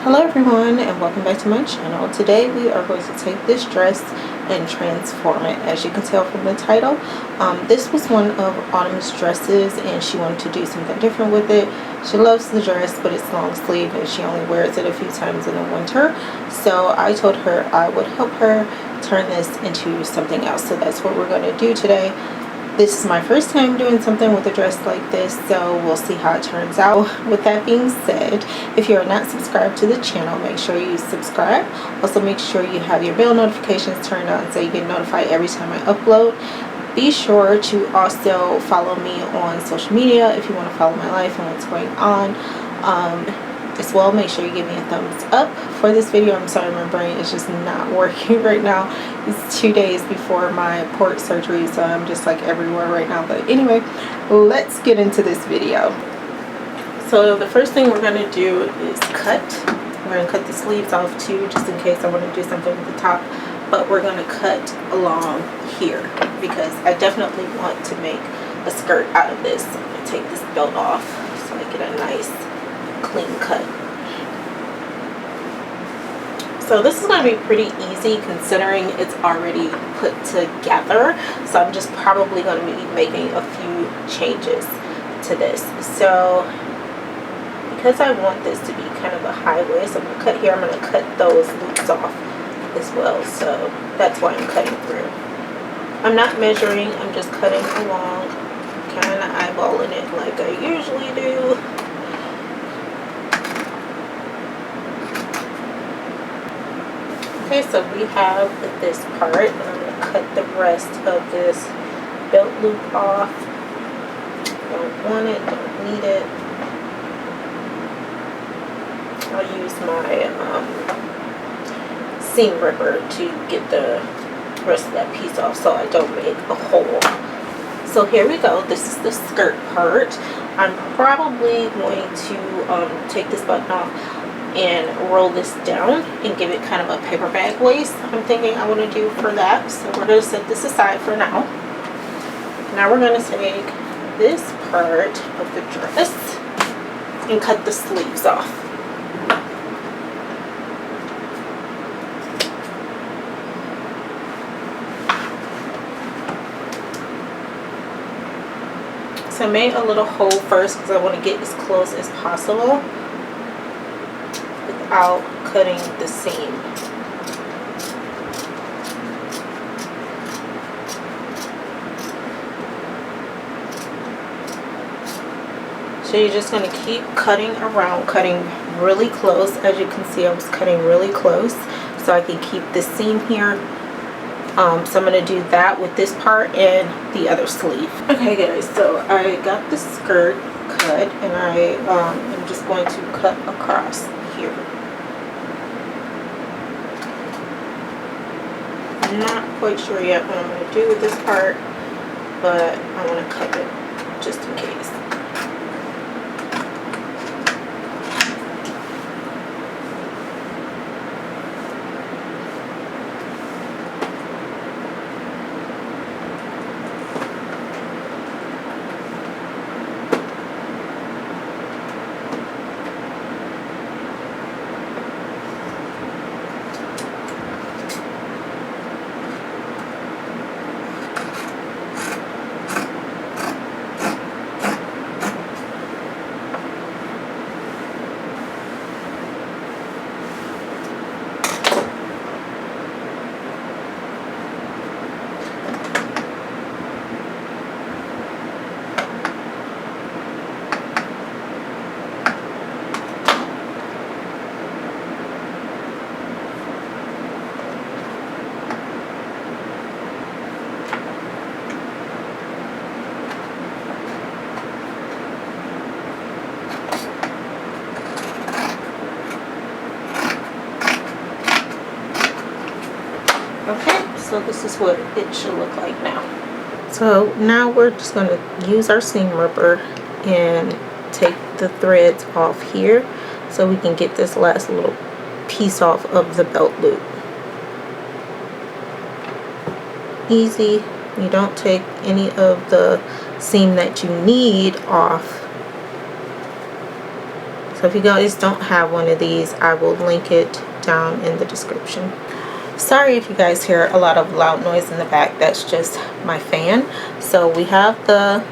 Hello everyone, and welcome back to my channel. Today we are going to take this dress and transform it. As you can tell from the title, this was one of Autumn's dresses and she wanted to do something different with it. She loves the dress, but it's long sleeve and she only wears it a few times in the winter. So I told her I would help her turn this into something else. So that's what we're going to do today. This is my first time doing something with a dress like this, so we'll see how it turns out. With that being said, if you are not subscribed to the channel, make sure you subscribe. Also make sure you have your bell notifications turned on so you get notified every time I upload. Be sure to also follow me on social media if you want to follow my life and what's going on. As well, make sure you give me a thumbs up for this video. I'm sorry, my brain is just not working right now. It's 2 days before my port surgery, so I'm just like everywhere right now. But anyway, let's get into this video. So the first thing we're going to do is cut. We're going to cut the sleeves off too, just in case I want to do something with the top. But we're going to cut along here because I definitely want to make a skirt out of this. So I'm going to take this belt off so I get a nice clean cut. So this is going to be pretty easy considering it's already put together. So I'm just probably going to be making a few changes to this. So because I want this to be kind of a high waist, I'm going to cut here. I'm going to cut those loops off as well. So that's why I'm cutting through. I'm not measuring. I'm just cutting along, kind of eyeballing it like I usually do. Okay, so we have this part, and I'm going to cut the rest of this belt loop off. Don't want it, don't need it. I'll use my seam ripper to get the rest of that piece off so I don't make a hole. So here we go. This is the skirt part. I'm probably going to take this button off and roll this down and give it kind of a paper bag waist. I'm thinking I want to do for that. So we're going to set this aside for now. Now we're going to take this part of the dress and cut the sleeves off. So I made a little hole first because I want to get as close as possible without cutting the seam. So you're just going to keep cutting around, cutting really close. As you can see, I was cutting really close so I can keep the seam here. So I'm going to do that with this part and the other sleeve. Okay guys, so I got the skirt cut and I am just going to cut across here. I'm not quite sure yet what I'm going to do with this part, but I want to cut it just in case. Okay, so this is what it should look like now. So now we're just going to use our seam ripper and take the threads off here so we can get this last little piece off of the belt loop. Easy. You don't take any of the seam that you need off. So if you guys don't have one of these, I will link it down in the description. Sorry if you guys hear a lot of loud noise in the back. That's just my fan. So we have the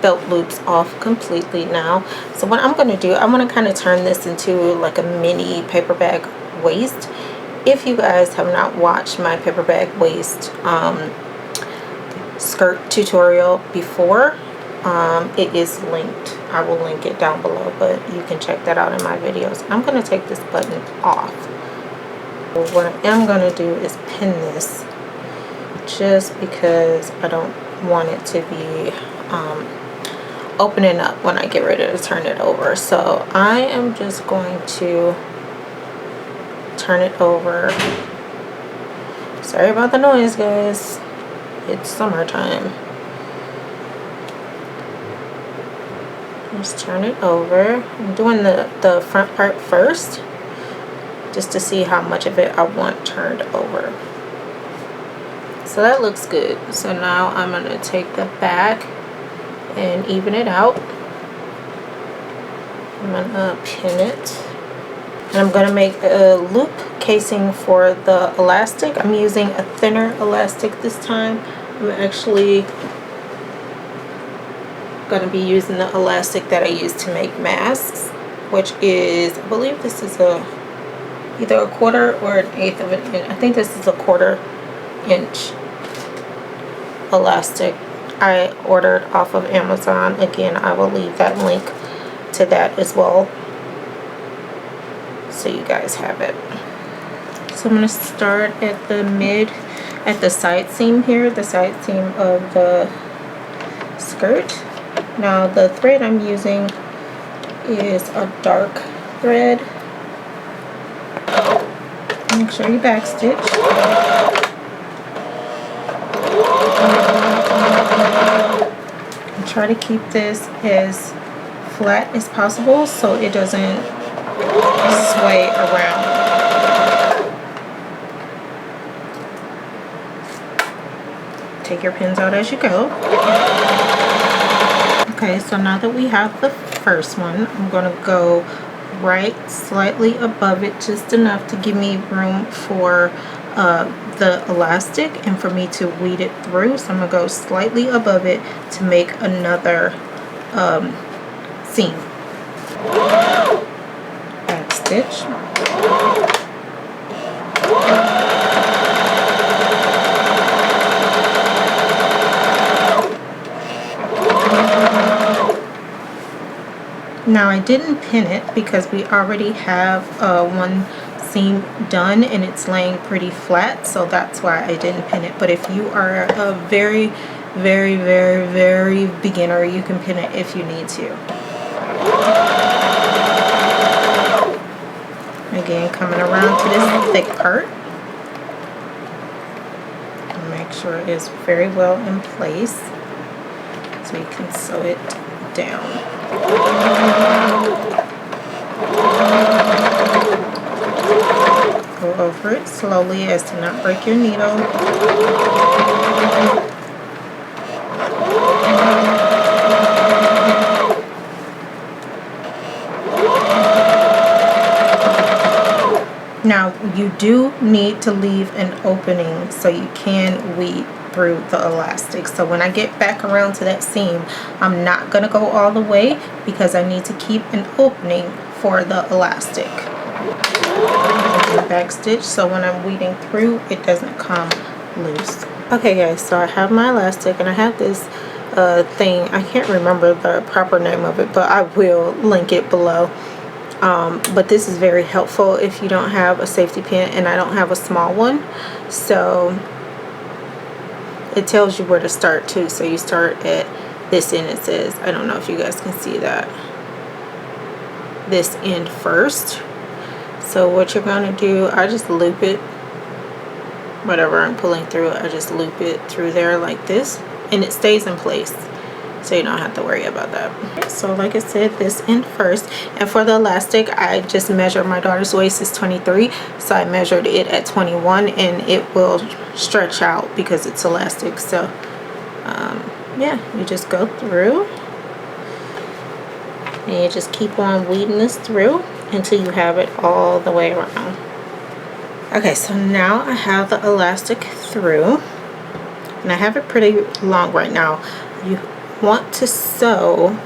belt loops off completely now. So what I'm going to do, I'm going to kind of turn this into like a mini paper bag waist. If you guys have not watched my paper bag waist skirt tutorial before, it is linked. I will link it down below, but you can check that out in my videos. I'm going to take this button off. What I am going to do is pin this, just because I don't want it to be opening up when I get ready to turn it over. So I am just going to turn it over. Sorry about the noise, guys. It's summertime. Just turn it over. I'm doing the front part first, just to see how much of it I want turned over. So that looks good. So now I'm going to take the back and even it out. I'm going to pin it. And I'm going to make a loop casing for the elastic. I'm using a thinner elastic this time. I'm actually going to be using the elastic that I use to make masks, which is, I believe this is either a 1/4 or an 1/8 of an inch. I think this is a 1/4 inch elastic I ordered off of Amazon. Again, I will leave that link to that as well, so you guys have it. So I'm going to start at the side seam here, the side seam of the skirt. Now the thread I'm using is a dark thread. Make sure you backstitch. And try to keep this as flat as possible so it doesn't sway around. Take your pins out as you go. Okay, so now that we have the first one, I'm going to go right slightly above it, just enough to give me room for the elastic and for me to weed it through. So I'm going to go slightly above it to make another seam. Back stitch. Now I didn't pin it because we already have one seam done and it's laying pretty flat, so that's why I didn't pin it. But if you are a very beginner, you can pin it if you need to. Again, coming around to this thick part. Make sure it is very well in place so you can sew it down. Go over it slowly as to not break your needle. Now you do need to leave an opening so you can weed through the elastic. So when I get back around to that seam, I'm not going to go all the way because I need to keep an opening for the elastic. Back stitch so when I'm weeding through it doesn't come loose. Okay guys, so I have my elastic and I have this thing, I can't remember the proper name of it, but I will link it below. But this is very helpful if you don't have a safety pin, and I don't have a small one, so it tells you where to start too. So you start at this end. It says, I don't know if you guys can see that, this end first. So what you're going to do, I just loop it, whatever I'm pulling through, I just loop it through there like this, and it stays in place, so you don't have to worry about that. So like I said, this end first. And for the elastic, I just measured, my daughter's waist is 23, so I measured it at 21, and it will stretch out because it's elastic. So yeah, you just go through And you just keep on weeding this through until you have it all the way around. Okay, so now I have the elastic through, and I have it pretty long right now. You want to sew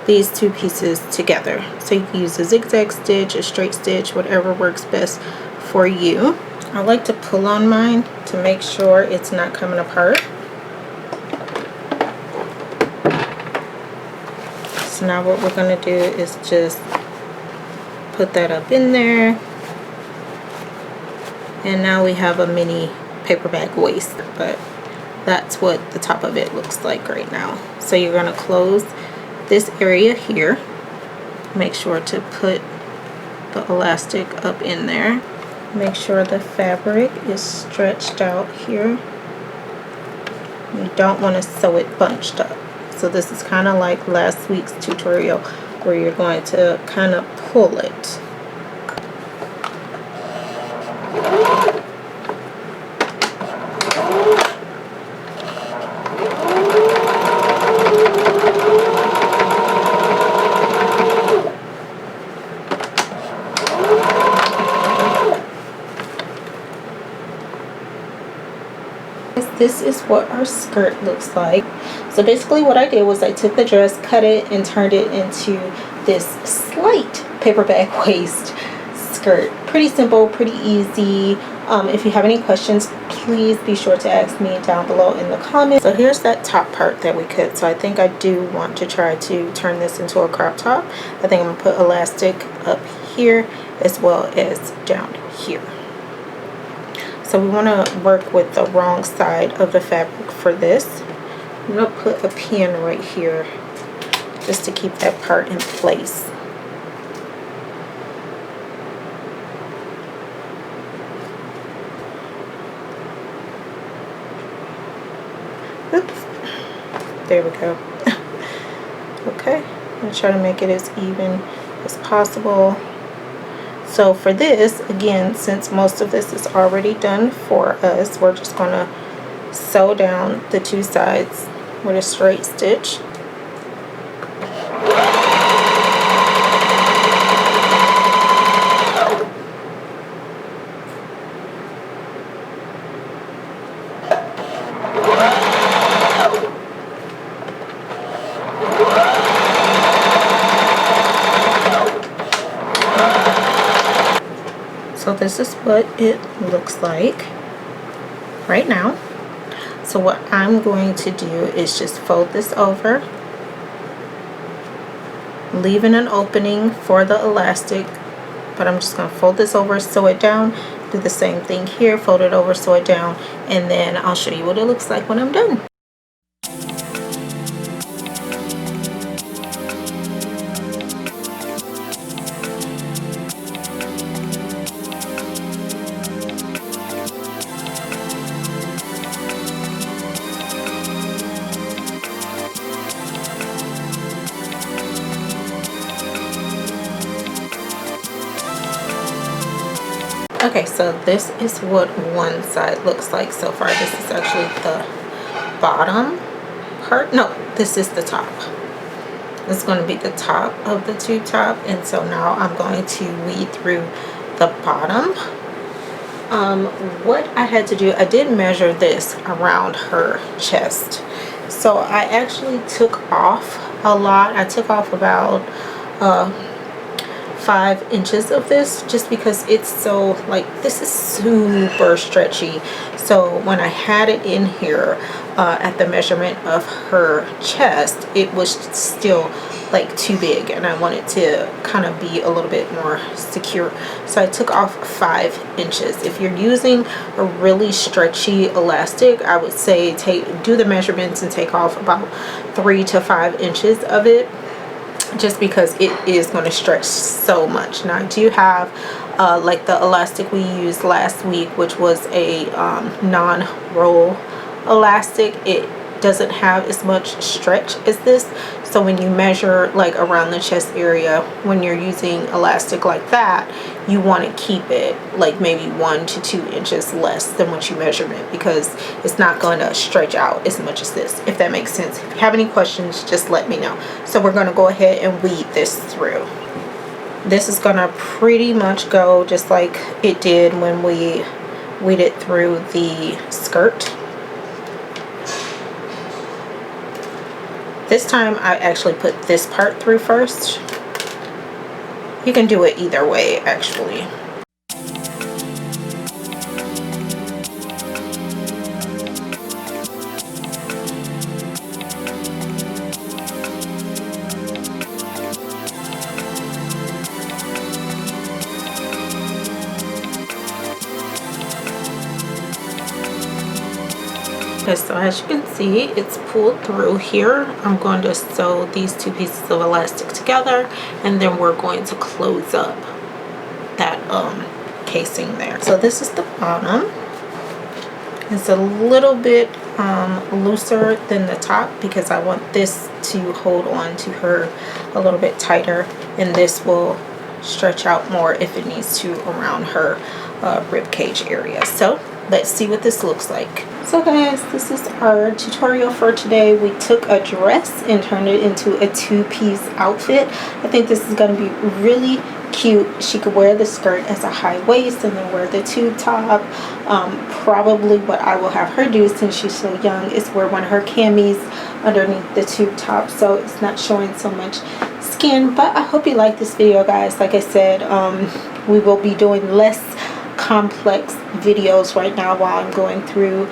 these two pieces together. So you can use a zigzag stitch, a straight stitch, whatever works best for you. I like to pull on mine to make sure it's not coming apart. So now what we're going to do is just put that up in there. And now we have a mini paper bag waist, but that's what the top of it looks like right now. So you're going to close this area here. Make sure to put the elastic up in there. Make sure the fabric is stretched out here. You don't want to sew it bunched up. So this is kind of like last week's tutorial where you're going to kind of pull it. This is what our skirt looks like. So basically what I did was I took the dress, cut it, and turned it into this slight paper bag waist skirt. Pretty simple, pretty easy. If you have any questions, please be sure to ask me down below in the comments. So here's that top part that we cut. So I think I do want to try to turn this into a crop top. I think I'm going to put elastic up here as well as down here. So we want to work with the wrong side of the fabric for this. I'm going to put a pin right here just to keep that part in place. Oops. There we go. Okay, I'm going to try to make it as even as possible. So for this, again, since most of this is already done for us, we're just going to sew down the two sides with a straight stitch. So this is what it looks like right now. So what I'm going to do is just fold this over, leaving an opening for the elastic, but I'm just going to fold this over, sew it down, do the same thing here, fold it over, sew it down, and then I'll show you what it looks like when I'm done. Okay, so this is what one side looks like so far. This is actually the bottom part. No, this is the top. This is going to be the top of the tube top, and so now I'm going to weed through the bottom. What I had to do, I did measure this around her chest. So I actually took off a lot. I took off about 5 inches of this, just because it's so, like, this is super stretchy. So when I had it in here at the measurement of her chest, it was still like too big, and I wanted to kind of be a little bit more secure. So I took off 5 inches. If you're using a really stretchy elastic, I would say do the measurements and take off about 3 to 5 inches of it, just because it is going to stretch so much. Now I do have like the elastic we used last week, which was a non-roll elastic. It doesn't have as much stretch as this, So when you measure like around the chest area, when you're using elastic like that, you want to keep it like maybe 1 to 2 inches less than what you measured it, because it's not going to stretch out as much as this, if that makes sense. If you have any questions, just let me know. So we're going to go ahead and weed this through. This is going to pretty much go just like it did when we weeded through the skirt. This time I actually put this part through first. You can do it either way actually. Okay, so as you can see, it's pulled through here. I'm going to sew these 2 pieces of elastic together, and then we're going to close up that casing there. So this is the bottom. It's a little bit looser than the top because I want this to hold on to her a little bit tighter, and this will stretch out more if it needs to around her rib cage area. So let's see what this looks like. So guys, this is our tutorial for today. We took a dress and turned it into a 2-piece outfit. I think this is going to be really cute. She could wear the skirt as a high waist and then wear the tube top. Probably what I will have her do, since she's so young, is wear one of her camis underneath the tube top, so it's not showing so much skin. But I hope you like this video, guys. Like I said, we will be doing less complex videos right now while I'm going through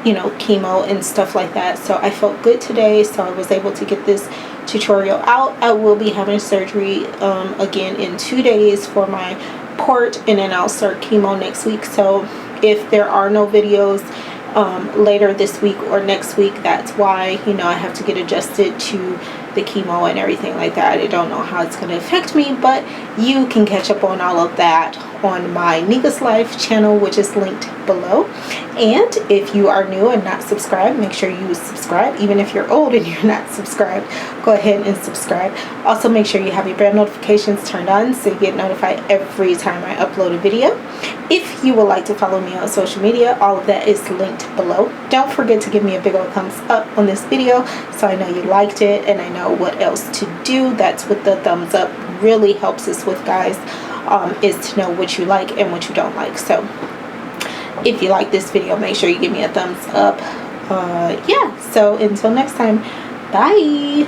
you know, chemo and stuff like that. So I felt good today, so I was able to get this tutorial out. I will be having surgery again in 2 days for my port, and then I'll start chemo next week. So if there are no videos later this week or next week, that's why, you know, I have to get adjusted to the chemo and everything like that. I don't know how it's going to affect me, but you can catch up on all of that on my Nika's Life channel, which is linked below. And if you are new and not subscribed, make sure you subscribe. Even if you're old and you're not subscribed, go ahead and subscribe. Also, make sure you have your bell notifications turned on so you get notified every time I upload a video. If you would like to follow me on social media, all of that is linked below. Don't forget to give me a big old thumbs up on this video so I know you liked it and I know what else to do. That's what the thumbs up really helps us with, guys, is to know what you like and what you don't like. So if you like this video, make sure you give me a thumbs up. Yeah, so until next time, bye.